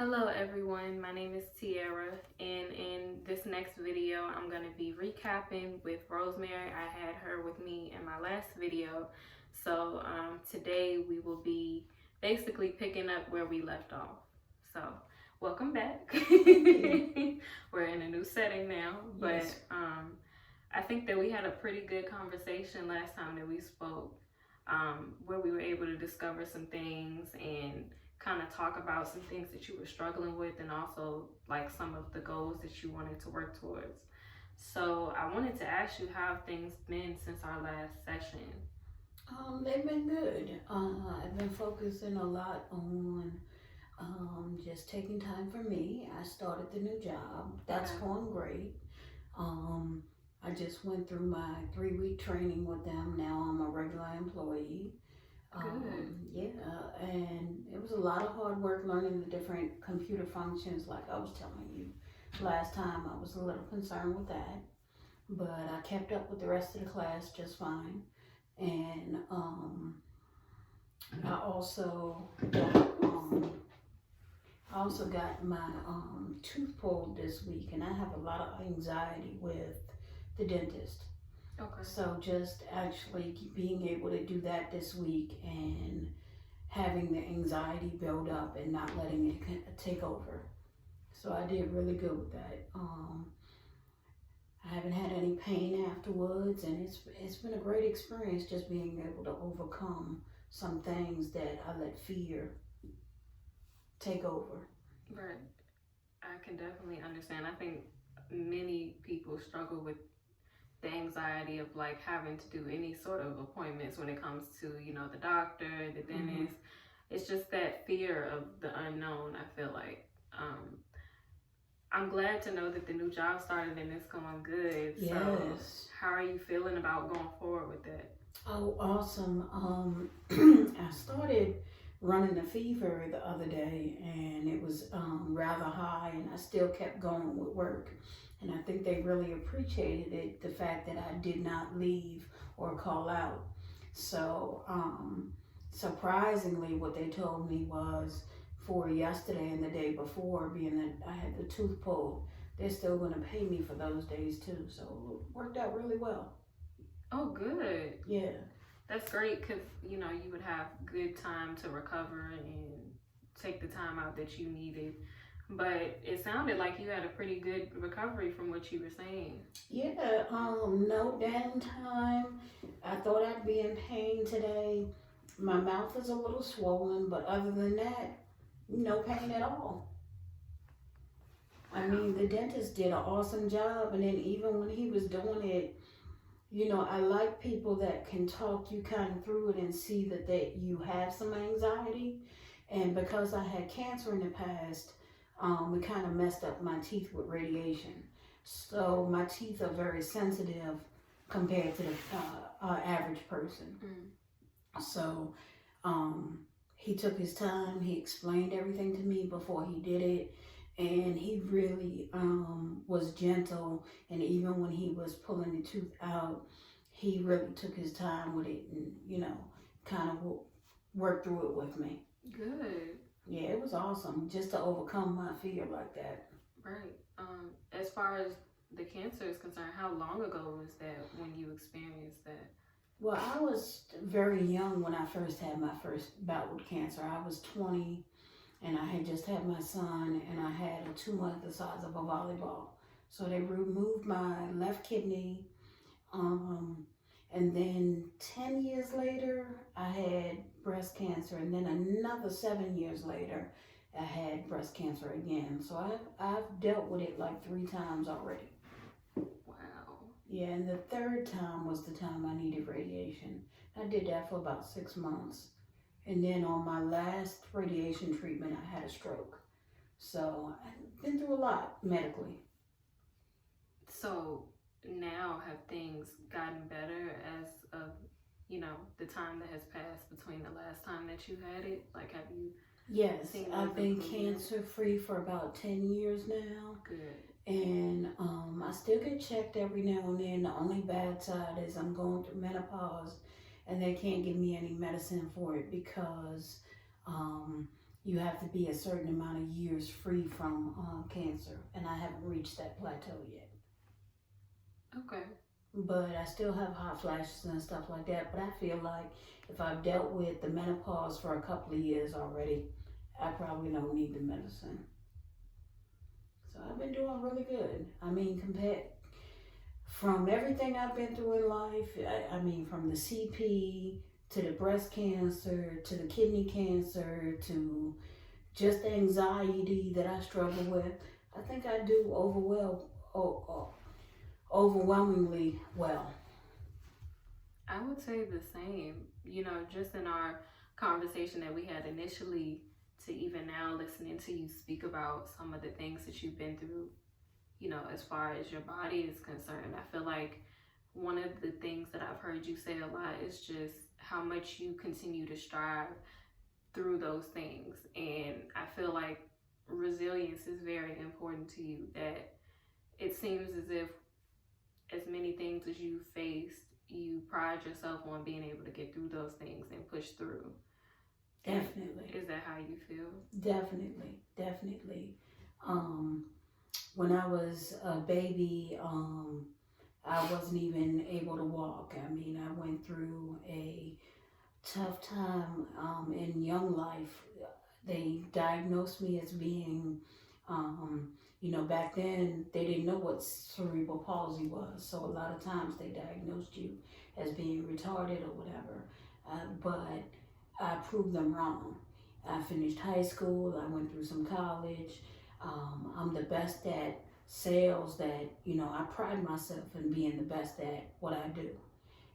Hello everyone, my name is Tiara, and in this next video I'm going to be recapping with Rosemary. I had her with me in my last video, so today we will be basically picking up where we left off. So welcome back. We're in a new setting now, but Yes. I think that we had a pretty good conversation last time that we spoke, where we were able to discover some things and kind of talk about some things that you were struggling with, and also like some of the goals that you wanted to work towards. So I wanted to ask you, how have things been since our last session? They've been good. I've been focusing a lot on just taking time for me. I started the new job. That's Okay. going great. Um, I just went through my 3-week training with them. Now I'm a regular employee. Good. Yeah, and it was a lot of hard work learning the different computer functions, like I was telling you last time. I was a little concerned with that, but I kept up with the rest of the class just fine. And I also got my tooth pulled this week, and I have a lot of anxiety with the dentist. Okay. So just actually being able to do that this week and having the anxiety build up and not letting it take over. So I did really good with that. I haven't had any pain afterwards, and it's been a great experience just being able to overcome some things that I let fear take over. Right. I can definitely understand. I think many people struggle with the anxiety of like having to do any sort of appointments when it comes to, the doctor, the Mm-hmm. dentist. It's just that fear of the unknown, I feel like. I'm glad to know that the new job started and it's going good. So Yes. how are you feeling about going forward with that? Oh, awesome. I started running a fever the other day, and it was rather high, and I still kept going with work. And I think they really appreciated it, the fact that I did not leave or call out. So, surprisingly, what they told me was for yesterday and the day before, being that I had the tooth pulled, they're still going to pay me for those days too. So, it worked out really well. Oh, good. Yeah. That's great because, you would have good time to recover and take the time out that you needed. But it sounded like you had a pretty good recovery from what you were saying. Yeah, no downtime. I thought I'd be in pain today. My mouth is a little swollen, but other than that, no pain at all. I Wow. mean, the dentist did an awesome job, and then even when he was doing it, I like people that can talk you kind of through it and see that you have some anxiety. And because I had cancer in the past, we kind of messed up my teeth with radiation. So my teeth are very sensitive compared to the average person. Mm. So he took his time. He explained everything to me before he did it. And he really was gentle. And even when he was pulling the tooth out, he really took his time with it and, kind of worked through it with me. Good. Yeah, it was awesome just to overcome my fear like that. Right. As far as the cancer is concerned, how long ago was that when you experienced that? Well, I was very young when I first had my first bout with cancer. I was 20, and I had just had my son, and I had a tumor the size of a volleyball. So they removed my left kidney, um, and then 10 years later, I had breast cancer, and then another 7 years later, I had breast cancer again. So I've dealt with it like 3 times already. Wow. Yeah, and the third time was the time I needed radiation. I did that for about 6 months. And then on my last radiation treatment, I had a stroke. So I've been through a lot medically. So now have things gotten better as of, the time that has passed between the last time that you had it? Like, have you Yes, seen those I've been improvements? cancer free for about 10 years now. Good. And I still get checked every now and then. The only bad side is I'm going through menopause, and they can't give me any medicine for it because um, you have to be a certain amount of years free from cancer, and I haven't reached that plateau yet. Okay. But I still have hot flashes and stuff like that. But I feel like if I've dealt with the menopause for a couple of years already, I probably don't need the medicine. So I've been doing really good. I mean, compared from everything I've been through in life, I mean, from the CP to the breast cancer to the kidney cancer to just the anxiety that I struggle with, I think I do overwhelmingly well. I would say the same. You know, just in our conversation that we had initially to even now listening to you speak about some of the things that you've been through, you know, as far as your body is concerned, I feel like one of the things that I've heard you say a lot is just how much you continue to strive through those things. And I feel like resilience is very important to you, that it seems as if as many things as you faced, you pride yourself on being able to get through those things and push through. Definitely. Is that how you feel? Definitely. When I was a baby, I wasn't even able to walk. I mean, I went through a tough time in young life. They diagnosed me as being, back then they didn't know what cerebral palsy was. So a lot of times they diagnosed you as being retarded or whatever. But I proved them wrong. I finished high school. I went through some college. I'm the best at sales that, I pride myself in being the best at what I do.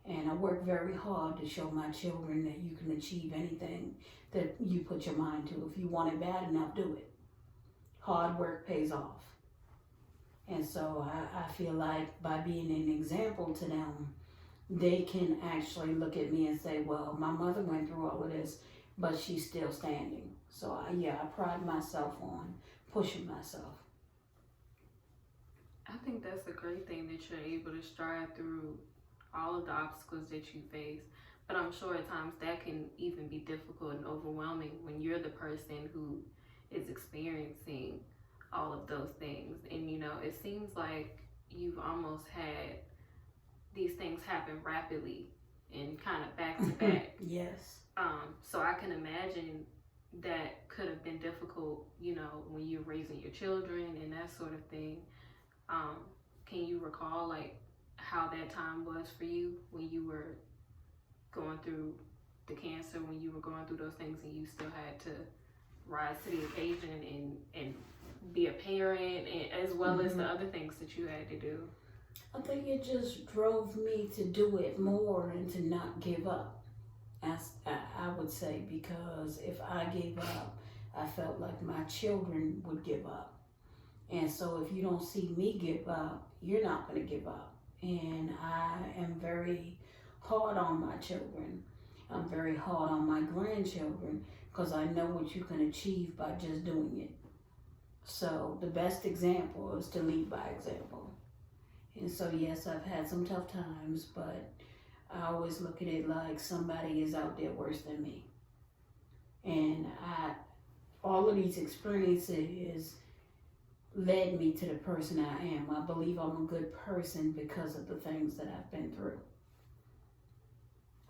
And I work very hard to show my children that you can achieve anything that you put your mind to. If you want it bad enough, do it. Hard work pays off. And so I feel like by being an example to them, they can actually look at me and say, well, my mother went through all of this, but she's still standing. So I pride myself on pushing myself. I think that's a great thing that you're able to strive through all of the obstacles that you face. But I'm sure at times that can even be difficult and overwhelming when you're the person who is experiencing all of those things. And it seems like you've almost had these things happen rapidly and kind of back to back. Yes. So I can imagine that could have been difficult, when you're raising your children and that sort of thing. Can you recall how that time was for you when you were going through the cancer, when you were going through those things and you still had to rise to the occasion and be a parent, and as well as the other things that you had to do? I think it just drove me to do it more and to not give up, as I would say, because if I gave up, I felt like my children would give up. And so if you don't see me give up, you're not going to give up. And I am very hard on my children. I'm very hard on my grandchildren because I know what you can achieve by just doing it. So the best example is to lead by example. And so yes, I've had some tough times, but I always look at it like somebody is out there worse than me. And all of these experiences led me to the person I am. I believe I'm a good person because of the things that I've been through.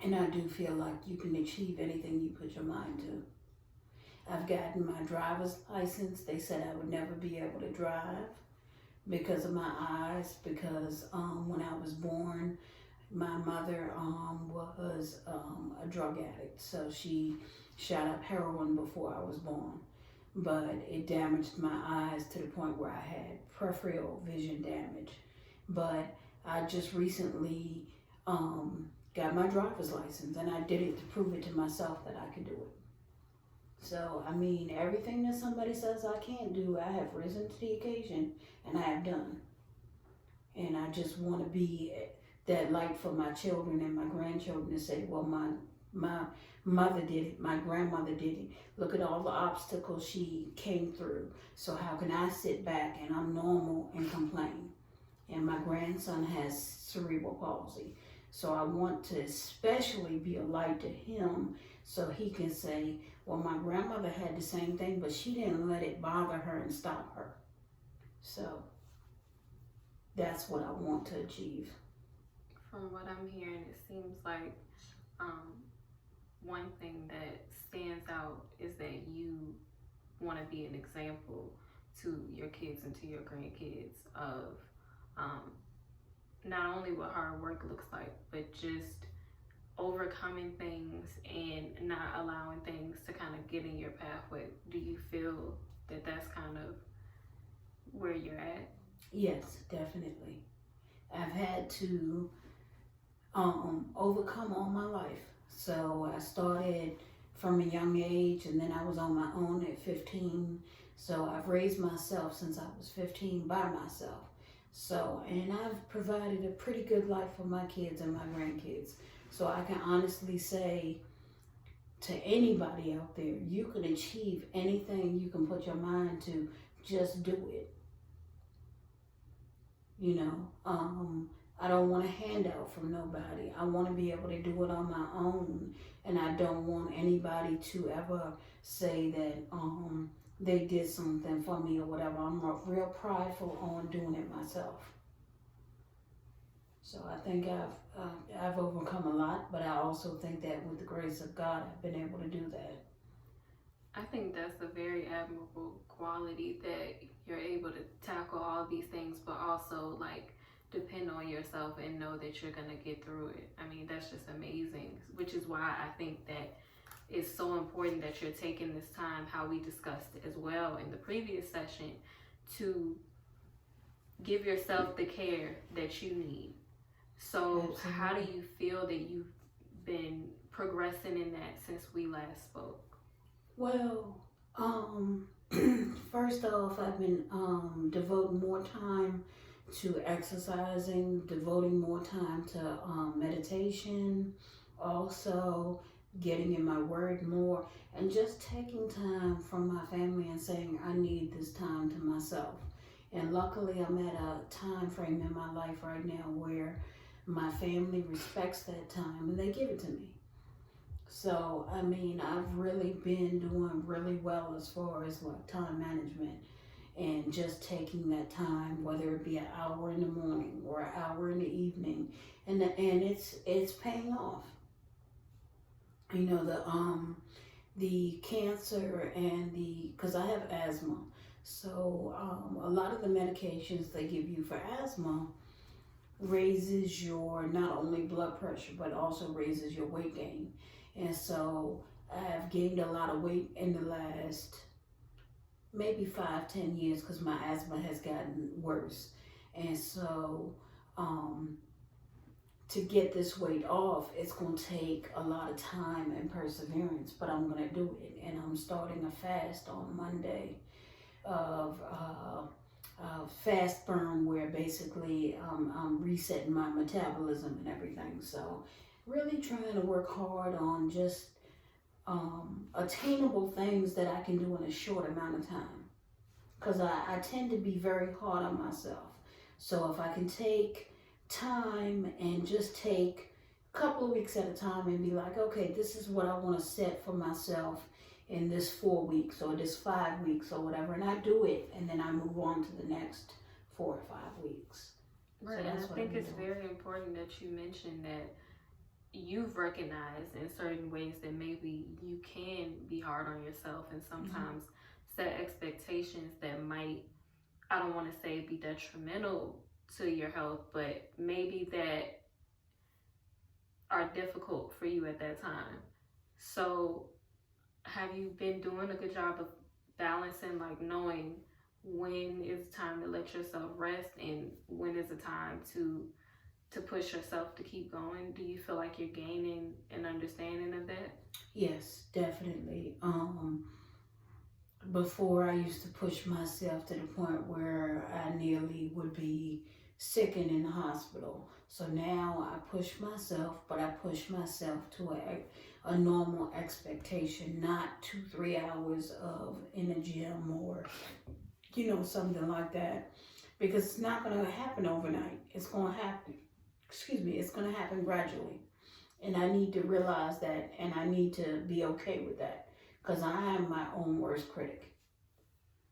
And I do feel like you can achieve anything you put your mind to. I've gotten my driver's license. They said I would never be able to drive because of my eyes, because when I was born, my mother was a drug addict. So she shot up heroin before I was born. But it damaged my eyes to the point where I had peripheral vision damage. But I just recently got my driver's license, and I did it to prove it to myself that I could do it. So, I mean, everything that somebody says I can't do, I have risen to the occasion, and I have done. And I just want to be that light for my children and my grandchildren to say, well, my mother did it, my grandmother did it. Look at all the obstacles she came through. So how can I sit back and I'm normal and complain? And my grandson has cerebral palsy. So I want to especially be a light to him so he can say, Well, my grandmother had the same thing, but she didn't let it bother her and stop her. So that's what I want to achieve. From what I'm hearing, it seems like one thing that stands out is that you want to be an example to your kids and to your grandkids of not only what hard work looks like, but just overcoming things and not allowing things to kind of get in your pathway. Do you feel that that's kind of where you're at? Yes, definitely. I've had to overcome all my life. So I started from a young age, and then I was on my own at 15. So I've raised myself since I was 15 by myself. So, and I've provided a pretty good life for my kids and my grandkids. So I can honestly say to anybody out there, you can achieve anything you can put your mind to, just do it. You know, I don't want a handout from nobody. I want to be able to do it on my own, and I don't want anybody to ever say that they did something for me or whatever. I'm real prideful on doing it myself. So I think I've overcome a lot, but I also think that with the grace of God, I've been able to do that. I think that's a very admirable quality, that you're able to tackle all these things, but also like depend on yourself and know that you're gonna get through it. I mean, that's just amazing, which is why I think that it's so important that you're taking this time, how we discussed as well in the previous session, to give yourself the care that you need. So Absolutely. how do you feel that you've been progressing in that since we last spoke? Well, first off, I've been devoting more time to exercising, devoting more time to meditation, also getting in my word more, and just taking time from my family and saying I need this time to myself. And luckily, I'm at a time frame in my life right now where my family respects that time and they give it to me. So, I mean, I've really been doing really well as far as like time management and just taking that time, whether it be an hour in the morning or an hour in the evening, and it's paying off. You know, the cancer and because I have asthma, so a lot of the medications they give you for asthma raises your not only blood pressure but also raises your weight gain. And so I've gained a lot of weight in the last maybe 5-10 years because my asthma has gotten worse. And so to get this weight off, it's going to take a lot of time and perseverance, but I'm going to do it. And I'm starting a fast on Monday of fast burn, where basically I'm resetting my metabolism and everything. So really trying to work hard on just attainable things that I can do in a short amount of time, because I tend to be very hard on myself. So if I can take time and just take a couple of weeks at a time and be like, okay, this is what I want to set for myself in this 4 weeks or this 5 weeks or whatever, and I do it, and then I move on to the next 4 or 5 weeks. Right, so and I think it's very important that you mentioned that you've recognized in certain ways that maybe you can be hard on yourself and sometimes set expectations that might, I don't want to say be detrimental to your health, but maybe that are difficult for you at that time. So have you been doing a good job of balancing, like knowing when is time to let yourself rest and when is the time to push yourself to keep going? Do you feel like you're gaining an understanding of that? Yes, definitely. Before I used to push myself to the point where I nearly would be sick and in the hospital. So now I push myself, but I push myself to a normal expectation, not 2-3 hours of in a gym or, you know, something like that, because it's not going to happen overnight. It's going to happen, it's going to happen gradually. And I need to realize that, and I need to be okay with that, because I am my own worst critic,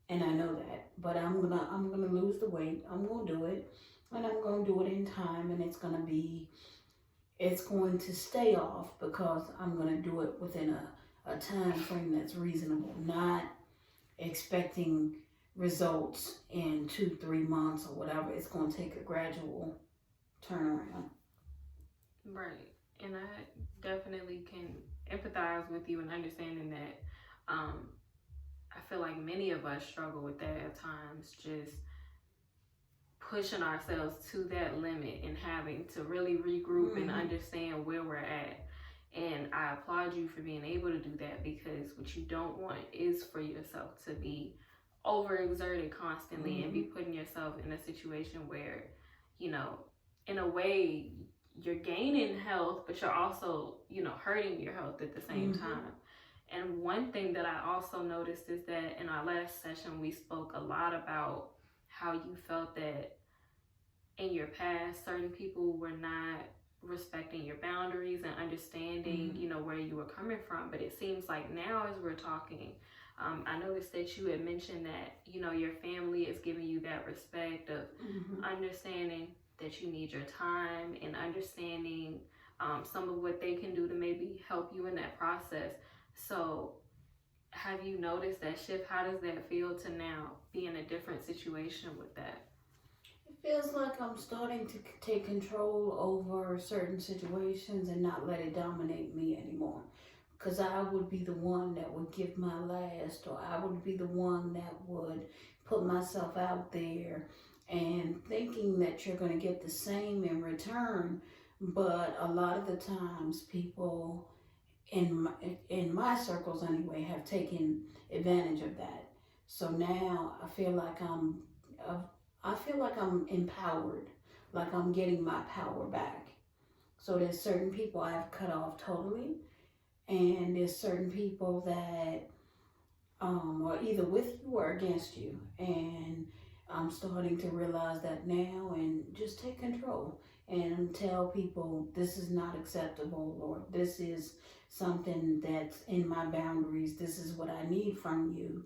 and I know that. But I'm gonna lose the weight. I'm gonna do it, and I'm gonna do it in time, and it's going to stay off because I'm gonna do it within a time frame that's reasonable, not expecting results in 2-3 months or whatever. It's going to take a gradual turnaround. Right. And I definitely can empathize with you in understanding that. I feel like many of us struggle with that at times, just pushing ourselves to that limit and having to really regroup and understand where we're at. And I applaud you for being able to do that, because what you don't want is for yourself to be overexerted constantly and be putting yourself in a situation where, you know, in a way you're gaining health, but you're also, you know, hurting your health at the same time. And one thing that I also noticed is that in our last session, we spoke a lot about how you felt that in your past, certain people were not respecting your boundaries and understanding, you know, where you were coming from. But it seems like now, as we're talking, I noticed that you had mentioned that, you know, your family is giving you that respect of understanding that you need your time and understanding some of what they can do to maybe help you in that process. So have you noticed that shift? How does that feel to now be in a different situation with that? It feels like I'm starting to take control over certain situations and not let it dominate me anymore. Because I would be the one that would give my last, or I would be the one that would put myself out there and thinking that you're going to get the same in return. But a lot of the times people in my circles anyway have taken advantage of that. So now I feel like I'm empowered, like I'm getting my power back. So there's certain people I've cut off totally, and there's certain people that are either with you or against you, and I'm starting to realize that now and just take control and tell people this is not acceptable, or this is something that's in my boundaries, this is what I need from you.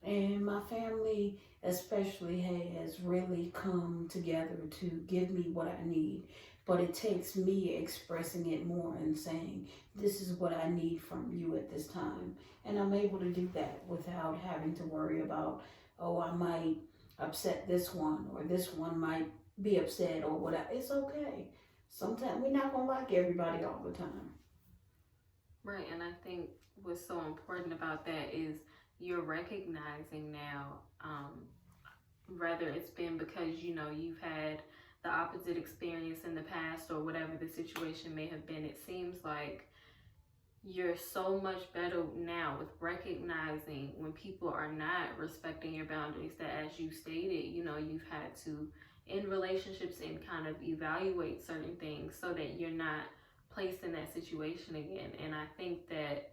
And my family especially has really come together to give me what I need. But it takes me expressing it more and saying, this is what I need from you at this time. And I'm able to do that without having to worry about, oh, I might upset this one, or this one might be upset, or whatever. It's okay. Sometimes we're not going to like everybody all the time. Right. And I think what's so important about that is you're recognizing now, whether it's been because, you know, you've had the opposite experience in the past or whatever the situation may have been, it seems like you're so much better now with recognizing when people are not respecting your boundaries, that as you stated, you know, you've had to, in relationships, and kind of evaluate certain things so that you're not placed in that situation again. And I think that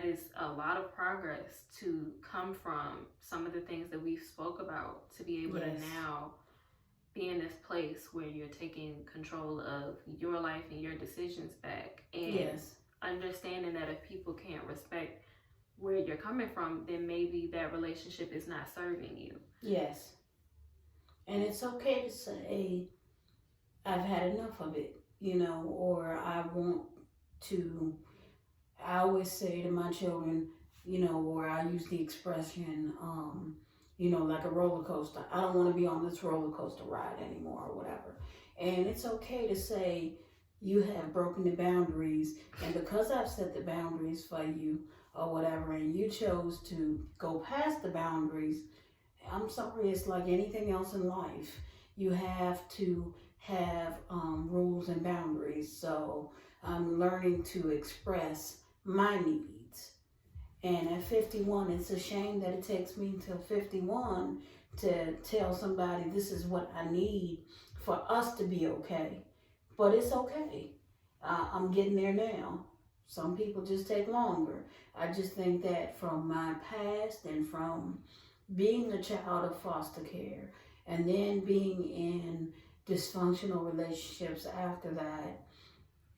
is a lot of progress to come from some of the things that we've spoke about, to be able to now be in this place where you're taking control of your life and your decisions back, and understanding that if people can't respect where you're coming from, then maybe that relationship is not serving you. Yes. And it's okay to say, I've had enough of it, you know, or I always say to my children, you know, or I use the expression, you know, like a roller coaster. I don't want to be on this roller coaster ride anymore, or whatever. And it's okay to say you have broken the boundaries, and because I've set the boundaries for you or whatever, and you chose to go past the boundaries, I'm sorry, it's like anything else in life. You have to have rules and boundaries. So I'm learning to express my needs. And at 51, it's a shame that it takes me until 51 to tell somebody this is what I need for us to be okay. But it's okay. I'm getting there now. Some people just take longer. I just think that from my past, and from being a child of foster care, and then being in dysfunctional relationships after that,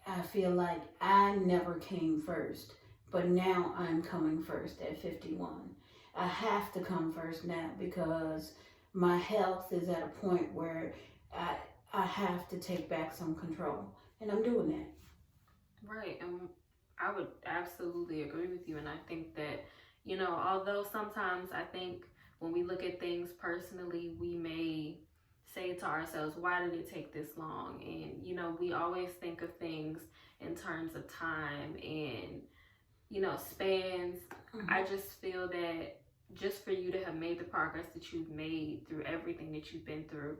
I feel like I never came first. but now I'm coming first at 51. I have to come first now because my health is at a point where I, I have to take back some control, and I'm doing that. Right. And I would absolutely agree with you. And I think that, although sometimes I think when we look at things personally, we may say to ourselves, why did it take this long? And, we always think of things in terms of time and, spans. I just feel that just for you to have made the progress that you've made through everything that you've been through,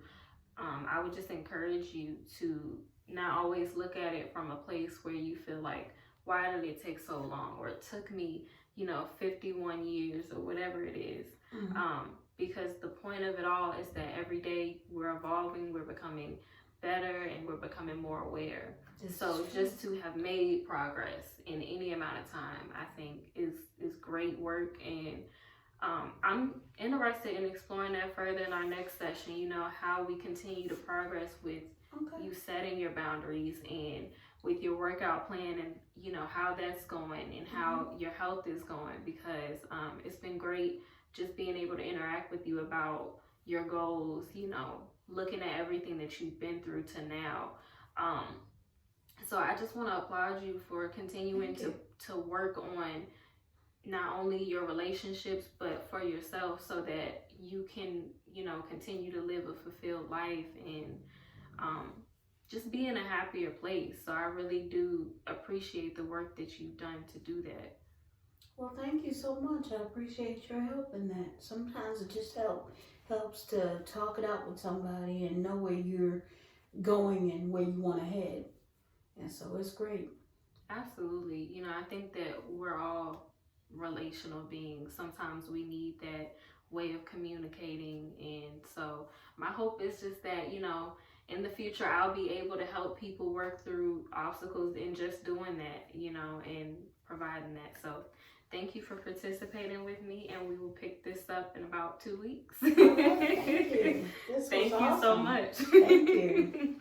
I would just encourage you to not always look at it from a place where you feel like, why did it take so long? Or it took me, 51 years or whatever it is. Because the point of it all is that every day we're evolving, we're becoming better, and we're becoming more aware. So just to have made progress in any amount of time, I think is great work. And I'm interested in exploring that further in our next session, how we continue to progress with you setting your boundaries and with your workout plan, and how that's going and how your health is going, because it's been great just being able to interact with you about your goals, looking at everything that you've been through to now. So I just want to applaud you for continuing to work on not only your relationships, but for yourself, so that you can, continue to live a fulfilled life and just be in a happier place. So I really do appreciate the work that you've done to do that. Well, thank you so much. I appreciate your help in that. Sometimes it just helps to talk it out with somebody and know where you're going and where you want to head. And so it's great. Absolutely. I think that we're all relational beings. Sometimes we need that way of communicating. And so my hope is just that, in the future, I'll be able to help people work through obstacles in just doing that, and providing that. So thank you for participating with me, and we will pick this up in about 2 weeks. Thank you. This was Thank you awesome. so much. Thank you.